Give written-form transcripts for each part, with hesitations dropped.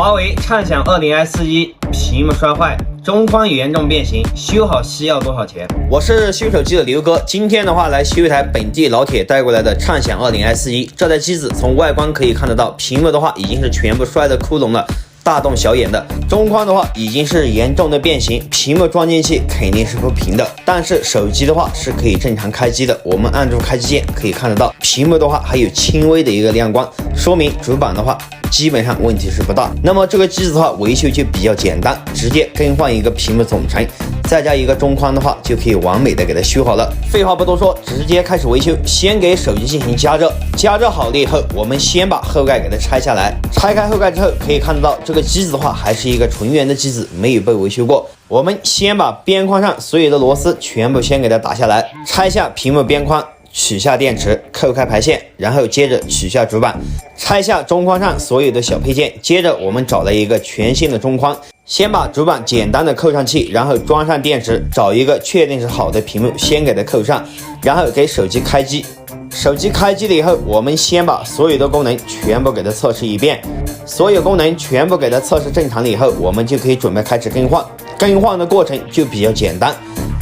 华为畅享2024屏幕摔坏，中框严重变形，修好需要多少钱？我是修手机的刘哥，今天的话来修一台本地老铁带过来的畅享2024。这台机子从外观可以看得到，屏幕的话已经是全部摔得窟窿了，大洞小眼的，中框的话已经是严重的变形，屏幕装进去肯定是不平的。但是手机的话是可以正常开机的，我们按住开机键可以看得到，屏幕的话还有轻微的一个亮光，说明主板的话基本上问题是不大。那么这个机子的话维修就比较简单，直接更换一个屏幕总成，再加一个中框的话就可以完美的给它修好了。废话不多说，直接开始维修。先给手机进行加热，加热好了以后，我们先把后盖给它拆下来。拆开后盖之后，可以看得到这个机子的话还是一个纯原的机子，没有被维修过。我们先把边框上所有的螺丝全部先给它打下来，拆下屏幕边框，取下电池，扣开排线，然后接着取下主板，拆下中框上所有的小配件。接着我们找了一个全新的中框，先把主板简单的扣上去，然后装上电池，找一个确定是好的屏幕先给它扣上，然后给手机开机。手机开机了以后，我们先把所有的功能全部给它测试一遍，所有功能全部给它测试正常了以后，我们就可以准备开始更换。更换的过程就比较简单，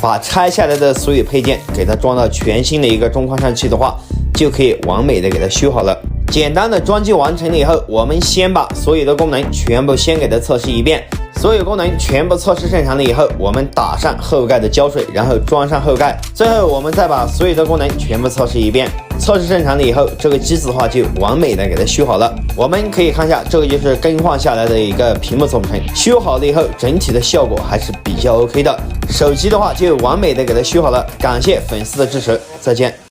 把拆下来的所有配件给它装到全新的一个中框上去的话，就可以完美的给它修好了。简单的装机完成了以后，我们先把所有的功能全部先给它测试一遍，所有功能全部测试正常了以后，我们打上后盖的胶水，然后装上后盖，最后我们再把所有的功能全部测试一遍，测试正常了以后，这个机子的话就完美的给它修好了。我们可以看一下，这个就是更换下来的一个屏幕总成，修好了以后，整体的效果还是比较 OK 的。手机的话就完美的给它修好了。感谢粉丝的支持，再见。